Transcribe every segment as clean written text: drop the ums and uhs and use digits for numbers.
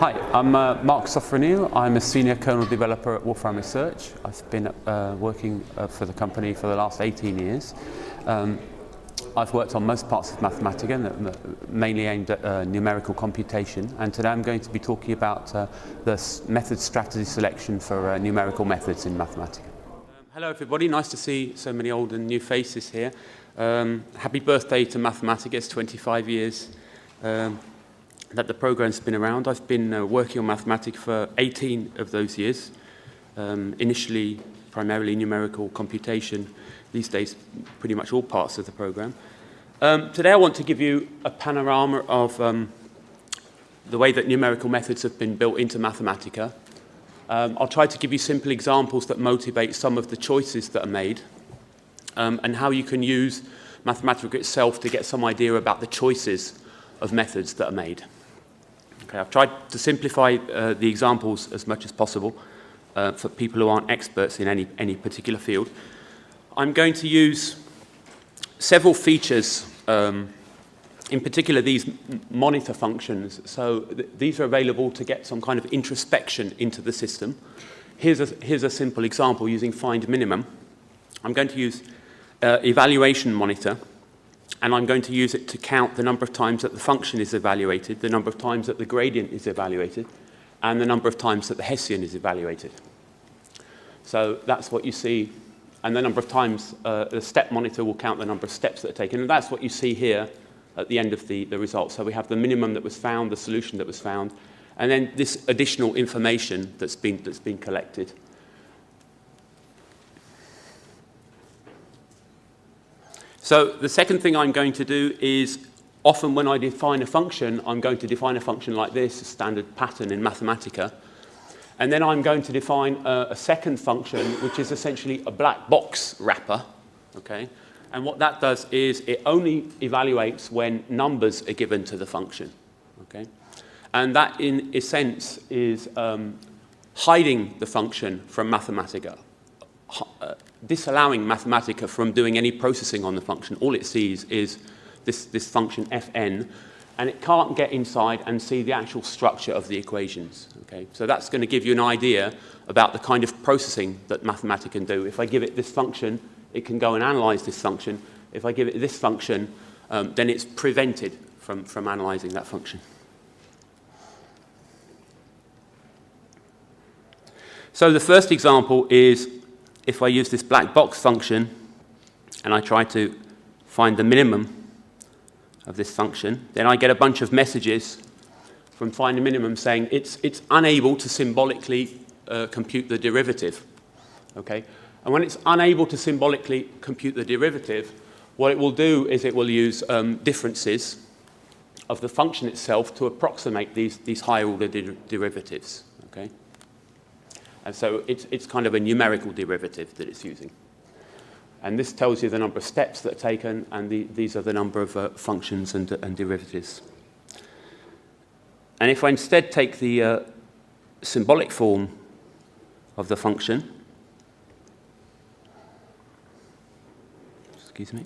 Hi, I'm Mark Sofronil. I'm a senior kernel developer at Wolfram Research. I've been working for the company for the last 18 years. I've worked on most parts of Mathematica, mainly aimed at numerical computation, and today I'm going to be talking about the method strategy selection for numerical methods in Mathematica. Hello everybody, nice to see so many old and new faces here. Happy birthday to Mathematica, it's 25 years that the program's been around. I've been working on Mathematica for 18 of those years, initially primarily numerical computation, these days pretty much all parts of the program. Today I want to give you a panorama of the way that numerical methods have been built into Mathematica. I'll try to give you simple examples that motivate some of the choices that are made, and how you can use Mathematica itself to get some idea about the choices of methods that are made. Okay, I've tried to simplify the examples as much as possible for people who aren't experts in any particular field. I'm going to use several features, in particular these monitor functions. So these are available to get some kind of introspection into the system. Here's a simple example using find minimum. I'm going to use evaluation monitor, and I'm going to use it to count the number of times that the function is evaluated, the number of times that the gradient is evaluated, and the number of times that the Hessian is evaluated. So that's what you see. And the number of times the step monitor will count the number of steps that are taken. And that's what you see here at the end of the result. So we have the minimum that was found, the solution that was found, and then this additional information that's been collected. So the second thing I'm going to do is, often when I define a function, I'm going to define a function like this, a standard pattern in Mathematica. And then I'm going to define a second function, which is essentially a black box wrapper. Okay? And what that does is it only evaluates when numbers are given to the function. Okay? And that, in a sense, is hiding the function from Mathematica, disallowing Mathematica from doing any processing on the function. All it sees is this function fn, and it can't get inside and see the actual structure of the equations. Okay? So that's going to give you an idea about the kind of processing that Mathematica can do. If I give it this function, it can go and analyze this function. If I give it this function, then it's prevented from analyzing that function. So the first example is if I use this black box function and I try to find the minimum of this function, then I get a bunch of messages from find the minimum saying it's unable to symbolically compute the derivative. Okay? And when it's unable to symbolically compute the derivative, what it will do is it will use differences of the function itself to approximate these higher order derivatives. Okay? And so it's kind of a numerical derivative that it's using. And this tells you the number of steps that are taken, and these are the number of functions and derivatives. And if I instead take the symbolic form of the function, excuse me,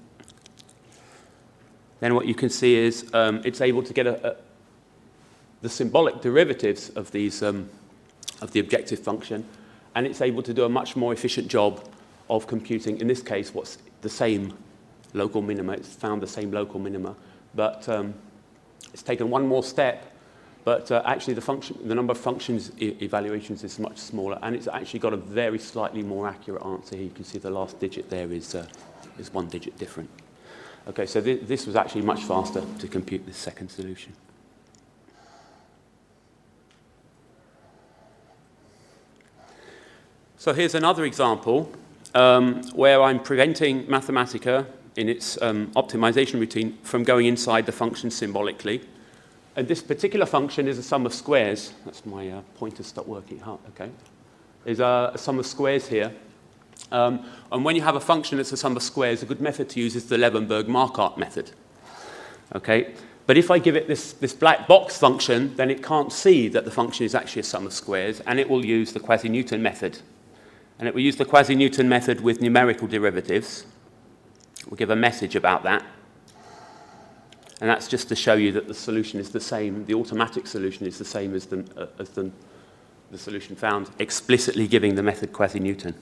then what you can see is it's able to get the symbolic derivatives of these of the objective function, and it's able to do a much more efficient job of computing, in this case, what's the same local minima. It's found the same local minima, but it's taken one more step, but actually the number of functions evaluations is much smaller, and it's actually got a very slightly more accurate answer here. You can see the last digit there is one digit different. Okay, so this was actually much faster to compute this second solution. So here's another example where I'm preventing Mathematica in its optimization routine from going inside the function symbolically. And this particular function is a sum of squares. That's my pointer stopped working. Okay. Is a sum of squares here. And when you have a function that's a sum of squares, a good method to use is the Levenberg-Marquardt method. Okay. But if I give it this black box function, then it can't see that the function is actually a sum of squares, and it will use the quasi-Newton method. And it will use the quasi-Newton method with numerical derivatives. We'll give a message about that. And that's just to show you that the solution is the same, the automatic solution is the same as the solution found, explicitly giving the method quasi-Newton.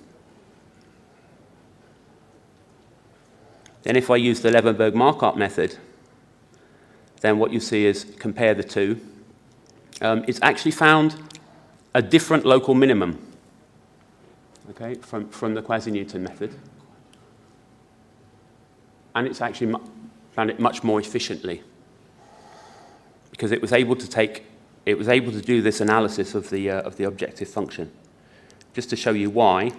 Then if I use the Levenberg-Markup method, then what you see is compare the two. It's actually found a different local minimum, okay, from the quasi-Newton method. And it's actually found it much more efficiently because it was able to do this analysis of the objective function. Just to show you why,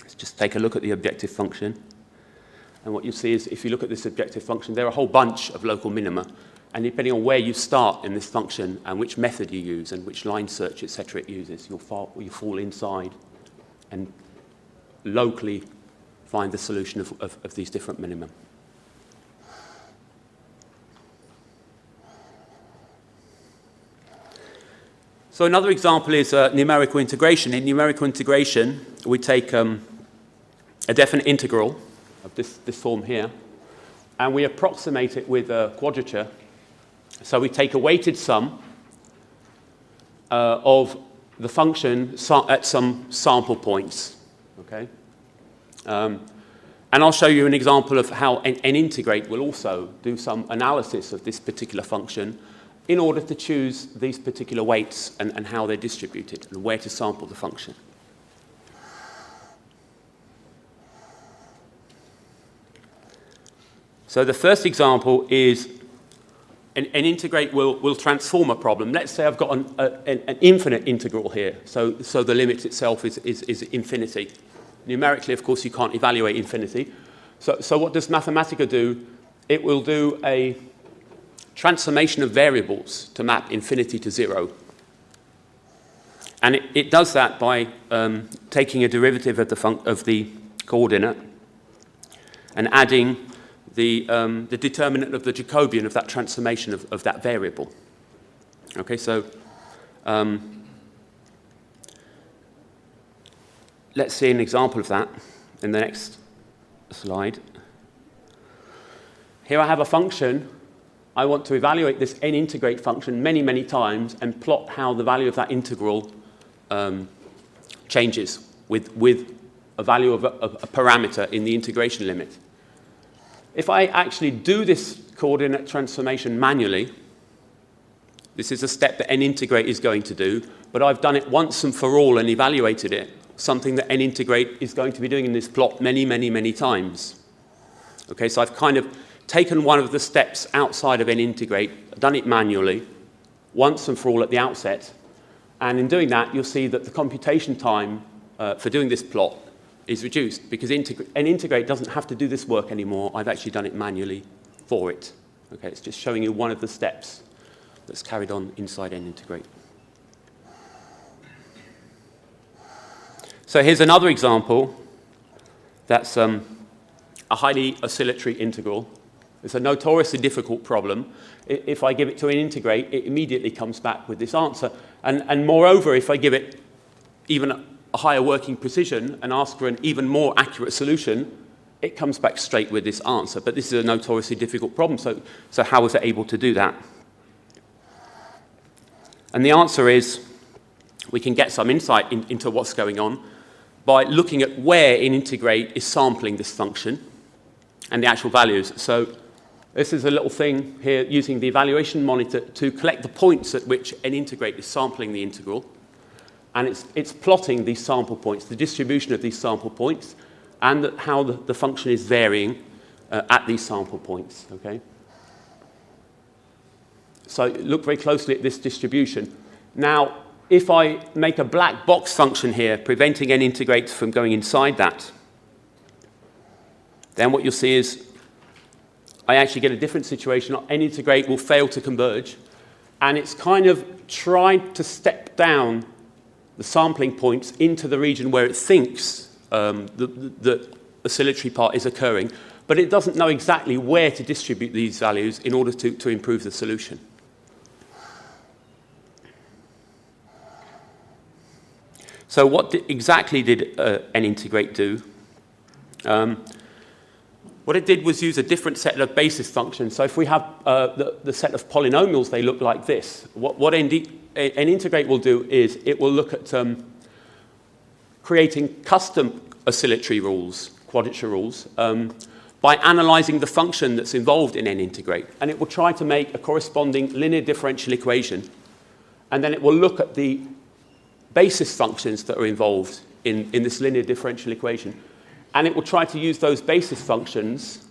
let's just take a look at the objective function. And what you see is, if you look at this objective function, there are a whole bunch of local minima. And depending on where you start in this function and which method you use and which line search, etc., it uses, you fall inside and locally find the solution of these different minima. So another example is numerical integration. In numerical integration, we take a definite integral of this form here, and we approximate it with a quadrature. So we take a weighted sum of the function at some sample points. Okay? And I'll show you an example of how an integrate will also do some analysis of this particular function in order to choose these particular weights and how they're distributed and where to sample the function. So the first example is an integrate will transform a problem. Let's say I've got an infinite integral here, so the limit itself is infinity. Numerically, of course, you can't evaluate infinity. So what does Mathematica do? It will do a transformation of variables to map infinity to 0. And it does that by taking a derivative of the coordinate and adding the determinant of the Jacobian of that transformation of that variable. Okay, so let's see an example of that in the next slide. Here I have a function. I want to evaluate this n-integrate function many, many times and plot how the value of that integral changes with a value of a parameter in the integration limit. If I actually do this coordinate transformation manually, this is a step that n-integrate is going to do, but I've done it once and for all and evaluated it, something that n-integrate is going to be doing in this plot many, many, many times. Okay, so I've kind of taken one of the steps outside of n-integrate, done it manually, once and for all at the outset, and in doing that, you'll see that the computation time for doing this plot is reduced because n-integrate doesn't have to do this work anymore. I've actually done it manually for it. Okay, it's just showing you one of the steps that's carried on inside n-integrate. So here's another example that's a highly oscillatory integral. It's a notoriously difficult problem. If I give it to an integrate, it immediately comes back with this answer. And moreover, if I give it even a higher working precision and ask for an even more accurate solution, it comes back straight with this answer. But this is a notoriously difficult problem, so how was it able to do that? And the answer is we can get some insight into what's going on by looking at where in integrate is sampling this function and the actual values. So this is a little thing here using the evaluation monitor to collect the points at which an integrate is sampling the integral. And it's plotting these sample points, the distribution of these sample points, and how the function is varying at these sample points. Okay? So look very closely at this distribution. Now, if I make a black box function here, preventing n-integrates from going inside that, then what you'll see is I actually get a different situation. N-integrate will fail to converge, and it's kind of tried to step down the sampling points into the region where it thinks the oscillatory part is occurring, but it doesn't know exactly where to distribute these values in order to improve the solution. So what exactly did n-integrate do? What it did was use a different set of basis functions. So if we have the set of polynomials, they look like this. What an integrate will do is it will look at creating custom oscillatory rules, quadrature rules, by analyzing the function that's involved in an integrate. And it will try to make a corresponding linear differential equation. And then it will look at the basis functions that are involved in this linear differential equation. And it will try to use those basis functions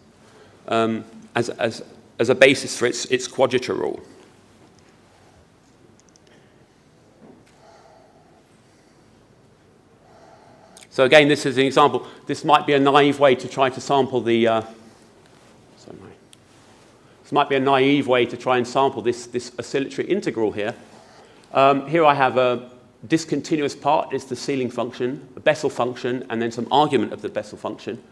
as a basis for its quadrature rule. So again, this is an example. This might be a naive way to try to sample the... this might be a naive way to try and sample this oscillatory integral here. Here I have a discontinuous part, is the ceiling function, a Bessel function, and then some argument of the Bessel function.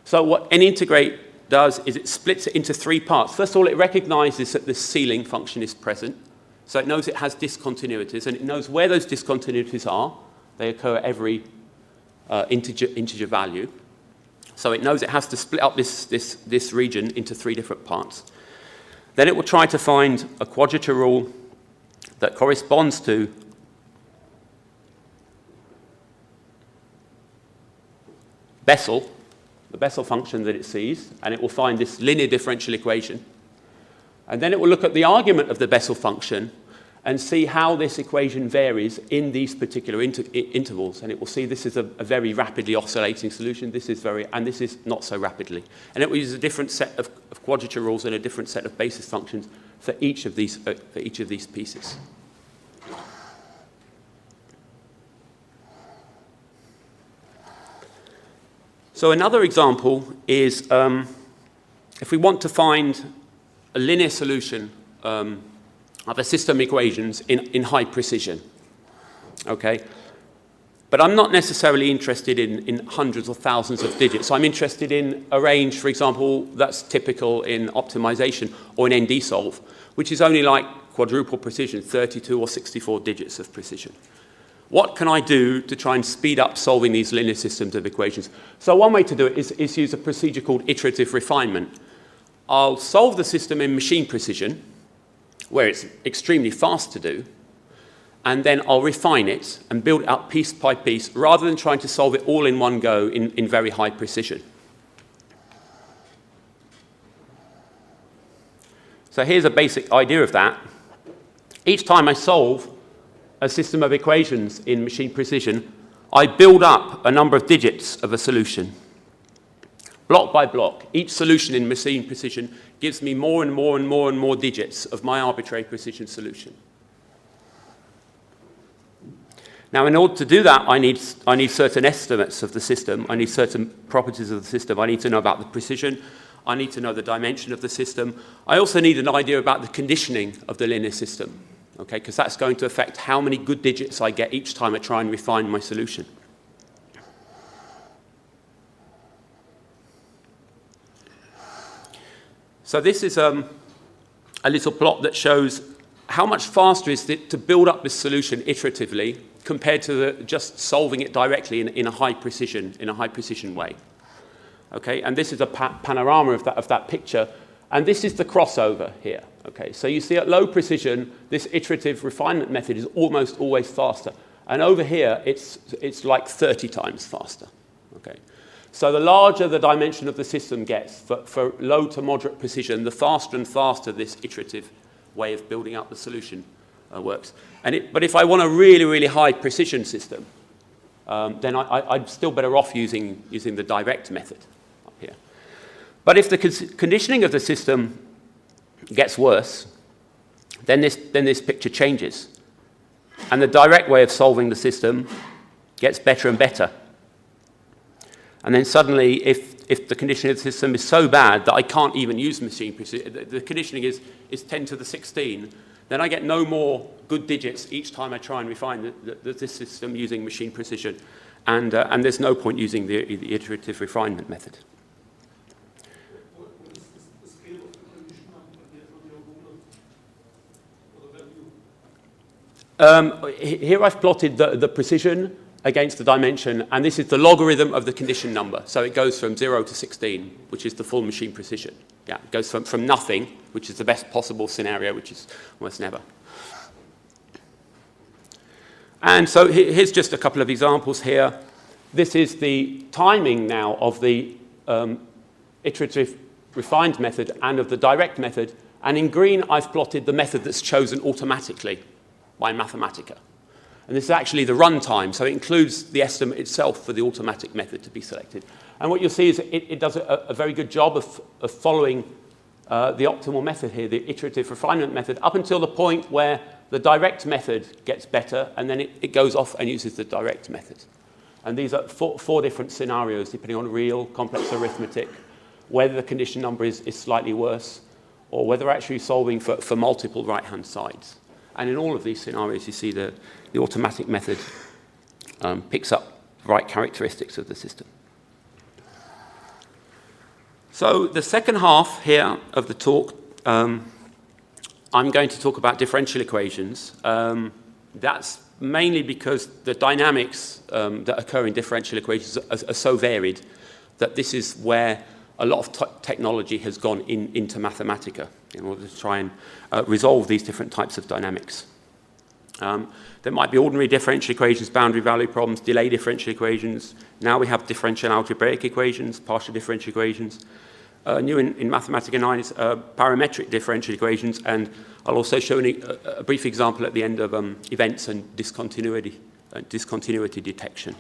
So what an integrate does is it splits it into three parts. First of all, it recognizes that this ceiling function is present. So it knows it has discontinuities, and it knows where those discontinuities are. They occur at every integer value. So it knows it has to split up this region into three different parts. Then it will try to find a quadrature rule that corresponds to Bessel, the Bessel function that it sees, and it will find this linear differential equation. And then it will look at the argument of the Bessel function and see how this equation varies in these particular intervals. And it will see this is a very rapidly oscillating solution, this is and this is not so rapidly. And it will use a different set of quadrature rules and a different set of basis functions for each of these pieces. So another example is if we want to find a linear solution of a system equations in high precision, okay? But I'm not necessarily interested in hundreds or thousands of digits. I'm interested in a range, for example, that's typical in optimization or in ND-solve, which is only like quadruple precision, 32 or 64 digits of precision. What can I do to try and speed up solving these linear systems of equations? So one way to do it is use a procedure called iterative refinement. I'll solve the system in machine precision, where it's extremely fast to do, and then I'll refine it and build it up piece by piece, rather than trying to solve it all in one go in very high precision. So here's a basic idea of that. Each time I solve a system of equations in machine precision, I build up a number of digits of a solution. Block by block, each solution in machine precision gives me more and more and more and more digits of my arbitrary precision solution. Now, in order to do that, I need certain estimates of the system. I need certain properties of the system. I need to know about the precision. I need to know the dimension of the system. I also need an idea about the conditioning of the linear system, okay, because that's going to affect how many good digits I get each time I try and refine my solution. So this is a little plot that shows how much faster is it to build up this solution iteratively compared to just solving it directly in a high precision way. Okay, and this is a panorama of that picture, and this is the crossover here. Okay, so you see at low precision, this iterative refinement method is almost always faster, and over here it's like 30 times faster. Okay. So the larger the dimension of the system gets, for low to moderate precision, the faster and faster this iterative way of building up the solution works. But if I want a really, really high precision system, then I'm still better off using the direct method up here. But if the conditioning of the system gets worse, then this picture changes. And the direct way of solving the system gets better and better. And then suddenly, if the conditioning of the system is so bad that I can't even use machine precision, the conditioning is 10 to the 16, then I get no more good digits each time I try and refine this system using machine precision. And there's no point using the iterative refinement method. Here I've plotted the precision against the dimension, and this is the logarithm of the condition number. So it goes from 0 to 16, which is the full machine precision. Yeah, it goes from nothing, which is the best possible scenario, which is almost never. And so here's just a couple of examples here. This is the timing now of the iterative refined method and of the direct method. And in green, I've plotted the method that's chosen automatically by Mathematica. And this is actually the runtime, so it includes the estimate itself for the automatic method to be selected. And what you'll see is it does a very good job of following the optimal method here, the iterative refinement method, up until the point where the direct method gets better, and then it goes off and uses the direct method. And these are four different scenarios, depending on real, complex arithmetic, whether the condition number is slightly worse, or whether we're actually solving for multiple right-hand sides. And in all of these scenarios, you see the automatic method picks up the right characteristics of the system. So the second half here of the talk, I'm going to talk about differential equations. That's mainly because the dynamics that occur in differential equations are so varied that this is where a lot of technology has gone into Mathematica in order to try and resolve these different types of dynamics. There might be ordinary differential equations, boundary value problems, delay differential equations. Now we have differential algebraic equations, partial differential equations. New in Mathematica 9 is parametric differential equations, and I'll also show a brief example at the end of events and discontinuity detection.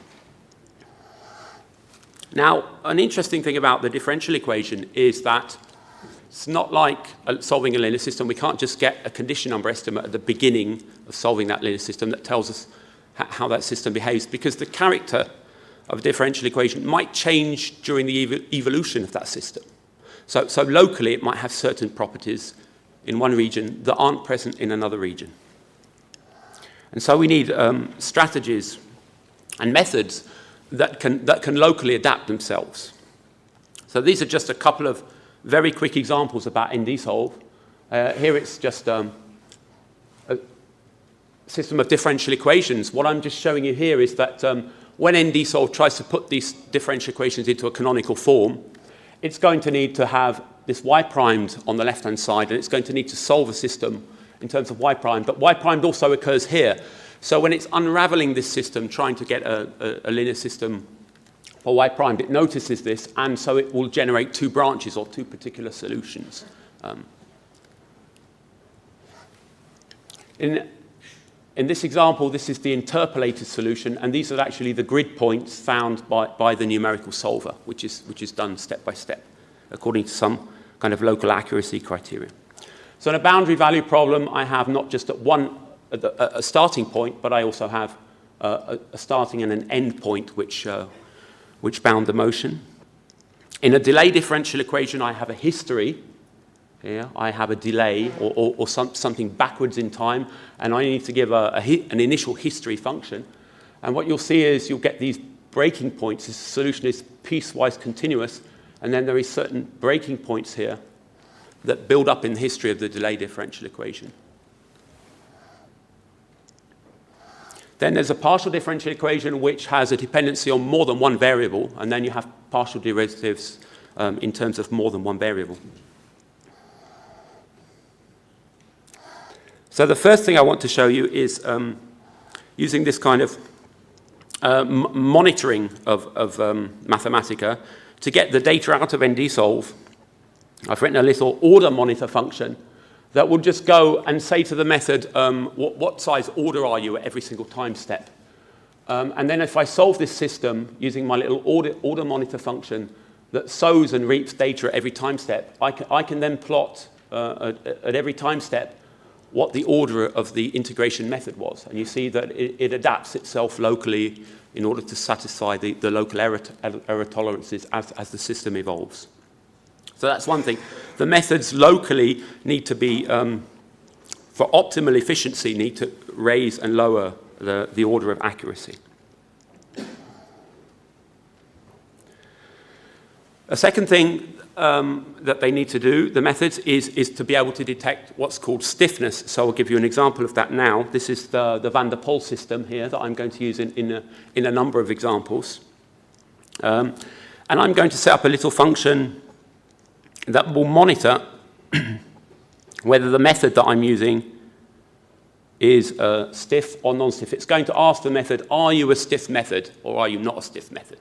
Now, an interesting thing about the differential equation is that it's not like solving a linear system. We can't just get a condition number estimate at the beginning of solving that linear system that tells us how that system behaves, because the character of a differential equation might change during the evolution of that system. So locally, it might have certain properties in one region that aren't present in another region. And so we need strategies and methods that can locally adapt themselves. So these are just a couple of very quick examples about ND-solve. Here it's just a system of differential equations. What I'm just showing you here is that when ND-solve tries to put these differential equations into a canonical form, it's going to need to have this y primed on the left-hand side, and it's going to need to solve a system in terms of y primed. But y primed also occurs here. So when it's unraveling this system, trying to get a linear system for y primed, it notices this, and so it will generate two branches or two particular solutions. In this example, this is the interpolated solution, and these are actually the grid points found by the numerical solver, which is done step by step, according to some kind of local accuracy criteria. So in a boundary value problem, I have not just a starting point, but I also have a starting and an end point which bound the motion. In a delay differential equation, I have a history. Here, I have a delay or something backwards in time, and I need to give an initial history function. And what you'll see is you'll get these breaking points. This solution is piecewise continuous, and then there is certain breaking points here that build up in the history of the delay differential equation. Then there's a partial differential equation which has a dependency on more than one variable, and then you have partial derivatives in terms of more than one variable. So the first thing I want to show you is using this kind of monitoring of Mathematica to get the data out of ND-solve. I've written a little order monitor function that will just go and say to the method, what size order are you at every single time step? And then if I solve this system using my little order monitor function that sows and reaps data at every time step, I can then plot at every time step what the order of the integration method was. And you see that it adapts itself locally in order to satisfy the local error tolerances as the system evolves. So that's one thing. The methods locally need to be, for optimal efficiency, need to raise and lower the order of accuracy. A second thing that they need to do, the methods, is to be able to detect what's called stiffness. So I'll give you an example of that now. This is the van der Pol system here that I'm going to use in a number of examples. And I'm going to set up a little function that will monitor whether the method that I'm using is stiff or non-stiff. It's going to ask the method, are you a stiff method or are you not a stiff method?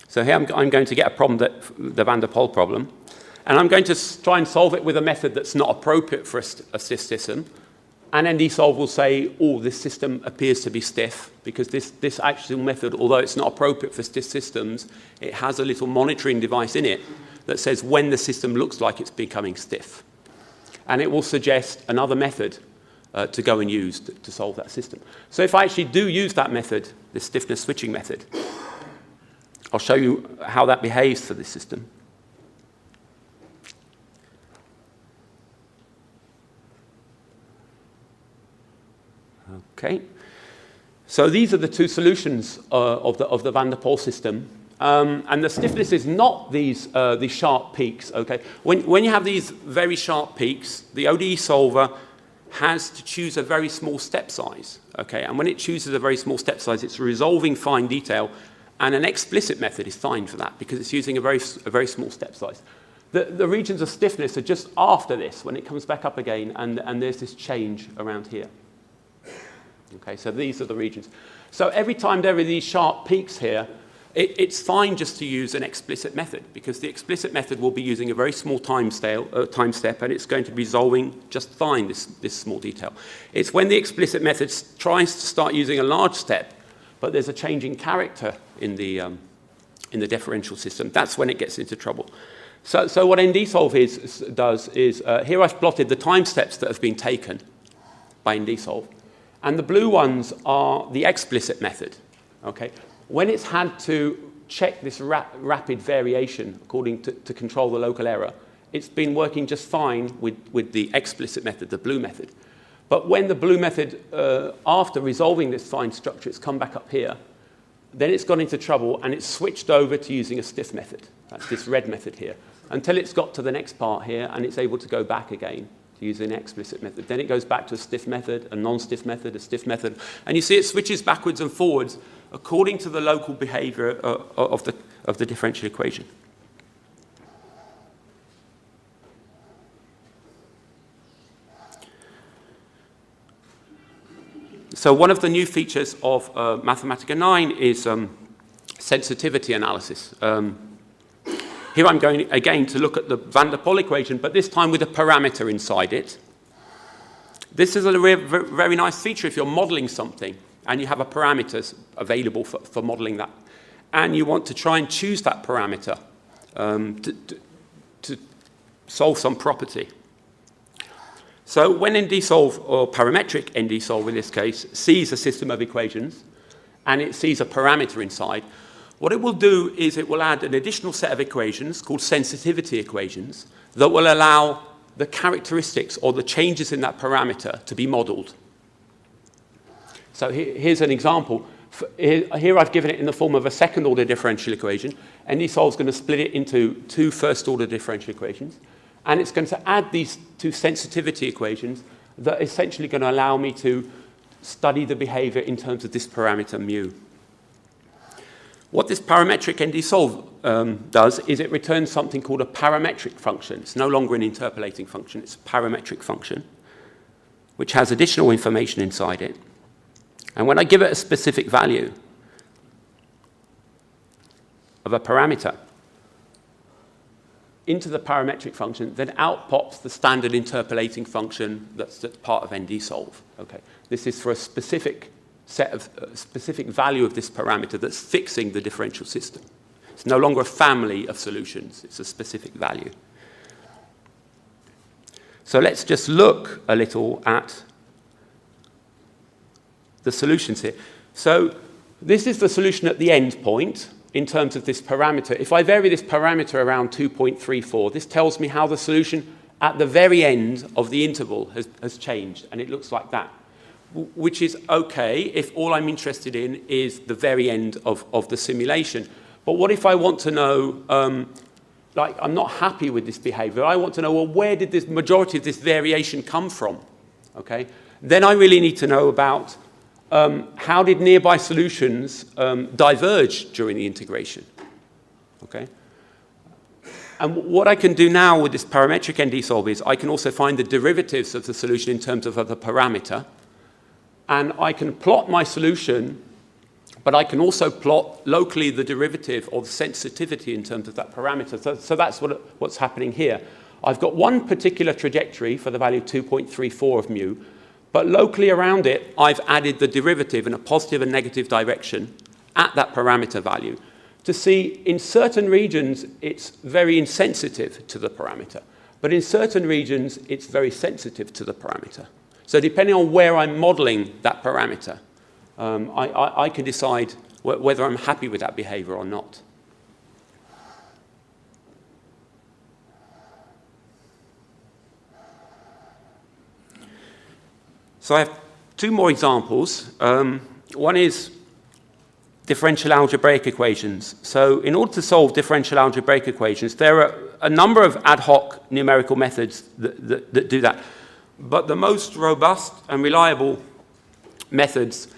So here I'm going to get a problem, the van der Pol problem, and I'm going to try and solve it with a method that's not appropriate for a stiff system. And NDSolve will say, oh, this system appears to be stiff, because this actual method, although it's not appropriate for stiff systems, it has a little monitoring device in it that says when the system looks like it's becoming stiff. And it will suggest another method to go and use to solve that system. So if I actually do use that method, this stiffness switching method, I'll show you how that behaves for this system. Okay, so these are the two solutions of the van der Pol system. And the stiffness is not these sharp peaks, okay? When you have these very sharp peaks, the ODE solver has to choose a very small step size, okay? And when it chooses a very small step size, it's resolving fine detail, and an explicit method is fine for that because it's using a very small step size. The regions of stiffness are just after this, when it comes back up again, and there's this change around here. Okay, so these are the regions. So every time there are these sharp peaks here, it's fine just to use an explicit method, because the explicit method will be using a very small time step, and it's going to be resolving just fine this small detail. It's when the explicit method tries to start using a large step, but there's a change in character in the differential system. That's when it gets into trouble. So what NDSolve does is here I've plotted the time steps that have been taken by NDSolve. And the blue ones are the explicit method, okay? When it's had to check this rapid variation according to control the local error, it's been working just fine with the explicit method, the blue method. But when the blue method, after resolving this fine structure, it's come back up here, then it's gone into trouble and it's switched over to using a stiff method. That's this red method here, until it's got to the next part here and it's able to go back again to use an explicit method. Then it goes back to a stiff method, a non-stiff method, a stiff method. And you see it switches backwards and forwards according to the local behavior of the differential equation. So one of the new features of Mathematica 9 is sensitivity analysis. Here I'm going, again, to look at the van der Pol equation, but this time with a parameter inside it. This is a very nice feature if you're modeling something and you have a parameter available for modeling that, and you want to try and choose that parameter to solve some property. So when NDSolve, or parametric NDSolve in this case, sees a system of equations and it sees a parameter inside, what it will do is it will add an additional set of equations called sensitivity equations that will allow the characteristics or the changes in that parameter to be modeled. So here's an example. Here I've given it in the form of a second-order differential equation. NDSolve is going to split it into two first-order differential equations. And it's going to add these two sensitivity equations that are essentially going to allow me to study the behavior in terms of this parameter mu. What this parametric NDSolve does is it returns something called a parametric function. It's no longer an interpolating function, it's a parametric function, which has additional information inside it. And when I give it a specific value of a parameter into the parametric function, then out pops the standard interpolating function that's part of NDSolve. Okay. This is for a specific set of specific value of this parameter that's fixing the differential system. It's no longer a family of solutions, it's a specific value. So let's just look a little at the solutions here. So this is the solution at the end point in terms of this parameter. If I vary this parameter around 2.34, this tells me how the solution at the very end of the interval has changed, and it looks like that. which is okay if all I'm interested in is the very end of the simulation. But what if I want to know, like I'm not happy with this behavior, I want to know, well, where did this majority of this variation come from? Okay? Then I really need to know about how did nearby solutions diverge during the integration? Okay? And what I can do now with this parametric ND-solve is I can also find the derivatives of the solution in terms of the parameter. And I can plot my solution, but I can also plot locally the derivative or the sensitivity in terms of that parameter. So that's what's happening here. I've got one particular trajectory for the value 2.34 of mu, but locally around it, I've added the derivative in a positive and negative direction at that parameter value to see in certain regions it's very insensitive to the parameter, but in certain regions it's very sensitive to the parameter. So depending on where I'm modeling that parameter, I can decide whether I'm happy with that behavior or not. So I have two more examples. One is differential algebraic equations. So in order to solve differential algebraic equations, there are a number of ad hoc numerical methods that do that. But the most robust and reliable methods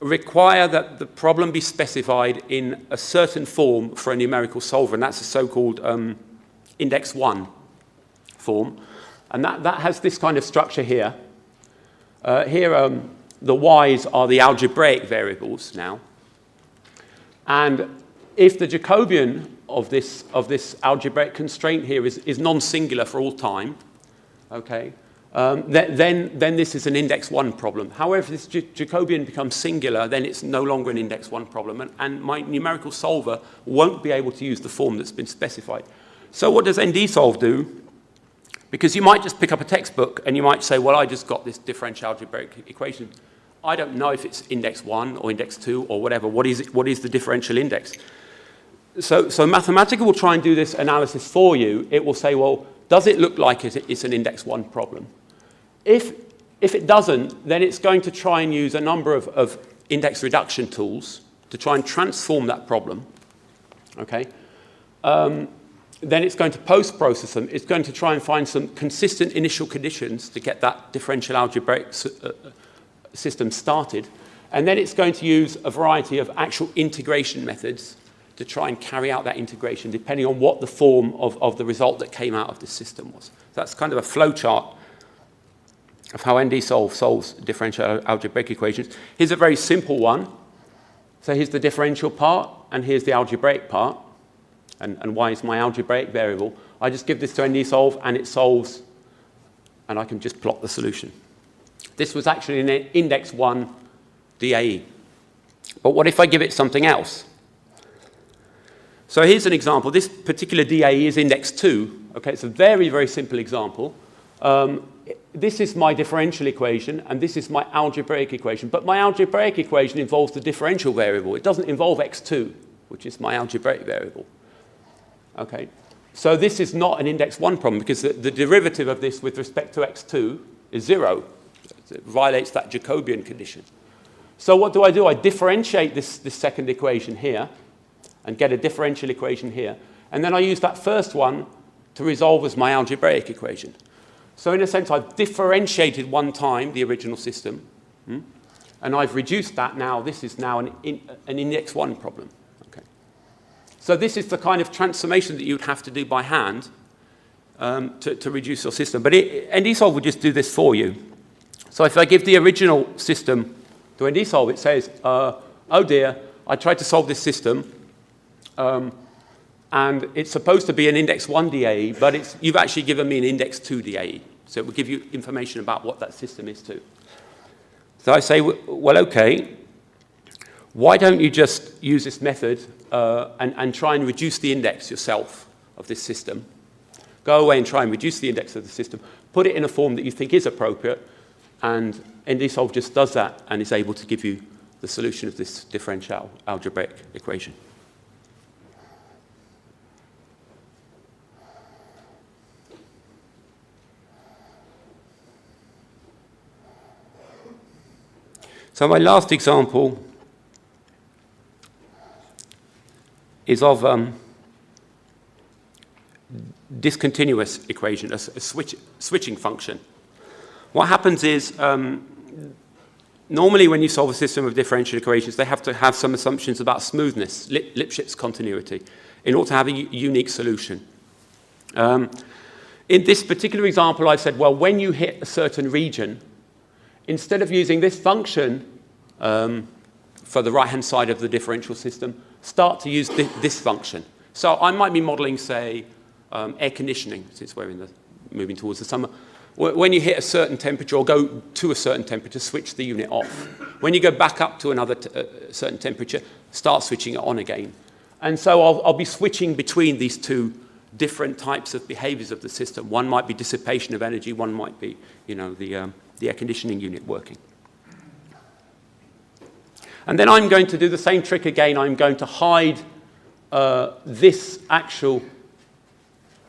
require that the problem be specified in a certain form for a numerical solver, and that's a so-called index 1 form. And that has this kind of structure here. Here, the y's are the algebraic variables now. And if the Jacobian of this algebraic constraint here is non-singular for all time, okay, then this is an index 1 problem. However, if this Jacobian becomes singular, then it's no longer an index 1 problem, and my numerical solver won't be able to use the form that's been specified. So what does ND-solve do? Because you might just pick up a textbook and you might say, well, I just got this differential algebraic equation. I don't know if it's index 1 or index 2 or whatever. What is the differential index? So Mathematica will try and do this analysis for you. It will say, well, does it look like it's an index 1 problem? If it doesn't, then it's going to try and use a number of index reduction tools to try and transform that problem. Okay? Then it's going to post-process them. It's going to try and find some consistent initial conditions to get that differential algebraic system started. And then it's going to use a variety of actual integration methods to try and carry out that integration, depending on what the form of the result that came out of the system was. That's kind of a flow chart of how ND-solve solves differential algebraic equations. Here's a very simple one. So here's the differential part, and here's the algebraic part. And y is my algebraic variable. I just give this to ND-solve, and it solves, and I can just plot the solution. This was actually an index 1 DAE. But what if I give it something else? So here's an example. This particular DAE is index 2. Okay, it's a very, very simple example. This is my differential equation, and this is my algebraic equation. But my algebraic equation involves the differential variable. It doesn't involve x2, which is my algebraic variable. Okay, so this is not an index 1 problem because the derivative of this with respect to x2 is 0. It violates that Jacobian condition. So what do? I differentiate this second equation here and get a differential equation here. And then I use that first one to resolve as my algebraic equation. So in a sense, I've differentiated one time the original system, and I've reduced that now. This is now an index 1 problem. So this is the kind of transformation that you'd have to do by hand to reduce your system. But ND-solve would just do this for you. So if I give the original system to ND-solve, it says, oh dear, I tried to solve this system, and it's supposed to be an index 1 DAE, but you've actually given me an index 2 DAE. So it will give you information about what that system is too. So I say, well, okay, why don't you just use this method and try and reduce the index yourself of this system? Go away and try and reduce the index of the system. Put it in a form that you think is appropriate, and ND-solve just does that and is able to give you the solution of this differential algebraic equation. So my last example is of discontinuous equation, a switching function. What happens is, normally when you solve a system of differential equations, they have to have some assumptions about smoothness, Lipschitz continuity, in order to have a unique solution. In this particular example, I said, well, when you hit a certain region, instead of using this function for the right-hand side of the differential system, start to use this function. So I might be modeling, say, air conditioning, since we're moving towards the summer. When you hit a certain temperature or go to a certain temperature, switch the unit off. When you go back up to another certain temperature, start switching it on again. And so I'll be switching between these two different types of behaviors of the system. One might be dissipation of energy, one might be, the air conditioning unit working. And then I'm going to do the same trick again. I'm going to hide this actual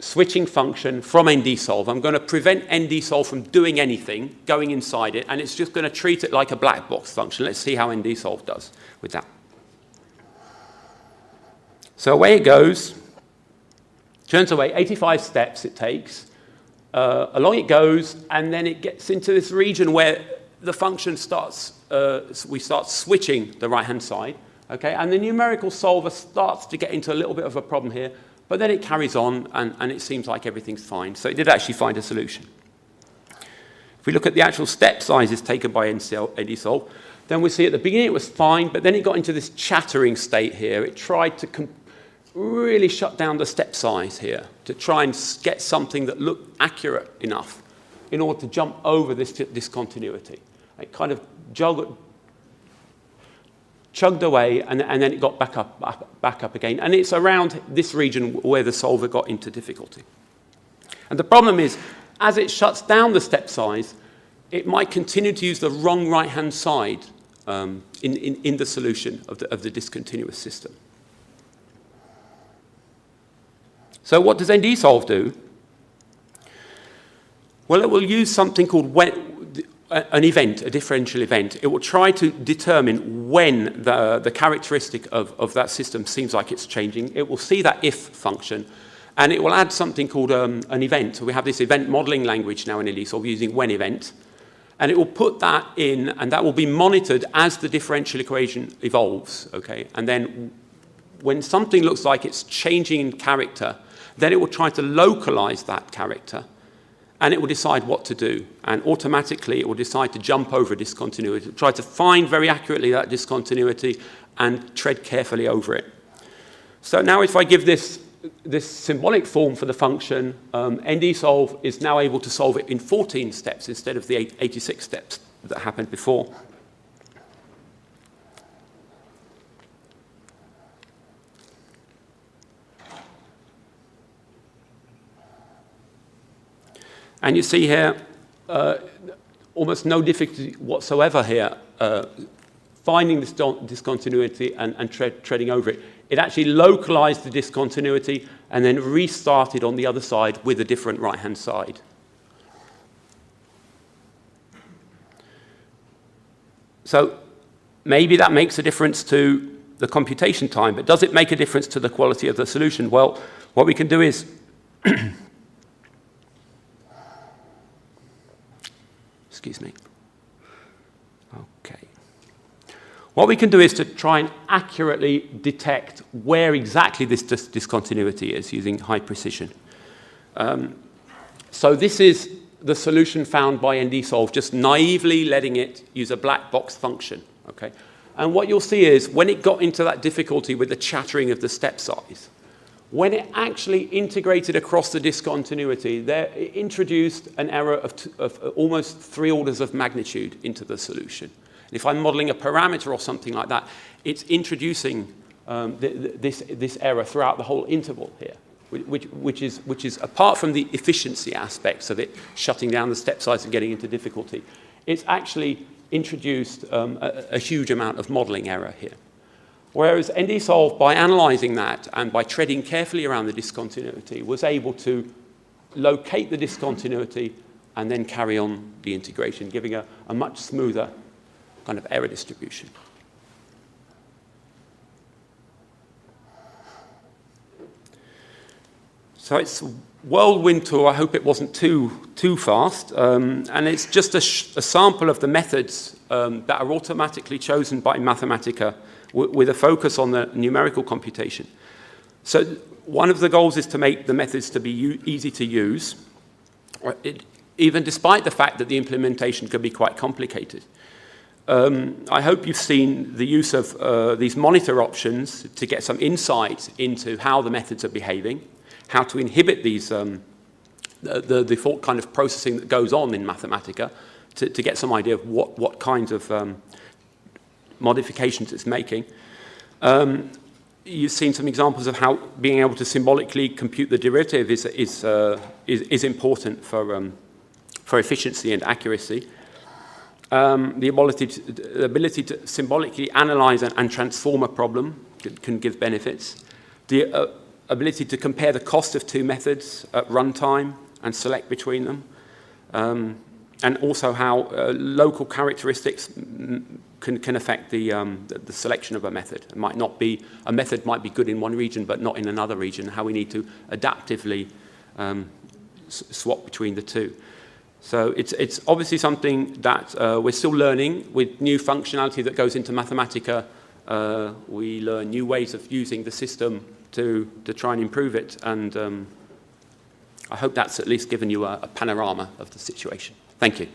switching function from NDSolve. I'm going to prevent NDSolve from doing anything, going inside it, and it's just going to treat it like a black box function. Let's see how NDSolve does with that. So away it goes. Turns away, 85 steps it takes. Along it goes, and then it gets into this region where the function starts, we start switching the right-hand side, okay? And the numerical solver starts to get into a little bit of a problem here, but then it carries on, and it seems like everything's fine. So it did actually find a solution. If we look at the actual step sizes taken by NDSolve, then we see at the beginning it was fine, but then it got into this chattering state here. It tried to really shut down the step size here to try and get something that looked accurate enough in order to jump over this discontinuity. It kind of chugged away, and then it got back up again. And it's around this region where the solver got into difficulty. And the problem is, as it shuts down the step size, it might continue to use the wrong right-hand side in the solution of the discontinuous system. So what does NDSolve do? Well, it will use something called an event, a differential event. It will try to determine when the characteristic of that system seems like it's changing. It will see that if function, and it will add something called an event. So we have this event modeling language now in NDSolve using when event, and it will put that in, and that will be monitored as the differential equation evolves, okay? And then when something looks like it's changing in character, then it will try to localize that character, and it will decide what to do. And automatically, it will decide to jump over discontinuity, try to find very accurately that discontinuity and tread carefully over it. So now if I give this symbolic form for the function, NDSolve is now able to solve it in 14 steps instead of the 86 steps that happened before. And you see here, almost no difficulty whatsoever here, finding this discontinuity and treading over it. It actually localized the discontinuity and then restarted on the other side with a different right-hand side. So maybe that makes a difference to the computation time, but does it make a difference to the quality of the solution? Well, what we can do is excuse me. Okay. What we can do is to try and accurately detect where exactly this discontinuity is using high precision. So this is the solution found by NDSolve, just naively letting it use a black box function. Okay? And what you'll see is when it got into that difficulty with the chattering of the step size, when it actually integrated across the discontinuity, it introduced an error of almost 3 orders of magnitude into the solution. And if I'm modeling a parameter or something like that, it's introducing this error throughout the whole interval here, which is apart from the efficiency aspects of it shutting down the step size and getting into difficulty, it's actually introduced a huge amount of modeling error here. Whereas NDSolve, by analyzing that and by treading carefully around the discontinuity, was able to locate the discontinuity and then carry on the integration, giving a much smoother kind of error distribution. So it's whirlwind tour. I hope it wasn't too fast. And it's just a sample of the methods that are automatically chosen by Mathematica with a focus on the numerical computation. So one of the goals is to make the methods to be easy to use, even despite the fact that the implementation can be quite complicated. I hope you've seen the use of these monitor options to get some insight into how the methods are behaving, how to inhibit these, the default kind of processing that goes on in Mathematica to get some idea of what kinds of modifications it's making. You've seen some examples of how being able to symbolically compute the derivative is important for efficiency and accuracy. The ability to symbolically analyze and transform a problem can give benefits. The ability to compare the cost of two methods at runtime and select between them. And also how local characteristics can affect the selection of a method. It might not be, a method might be good in one region but not in another region, how we need to adaptively swap between the two. So it's obviously something that we're still learning. With new functionality that goes into Mathematica, we learn new ways of using the system to try and improve it. And I hope that's at least given you a panorama of the situation. Thank you.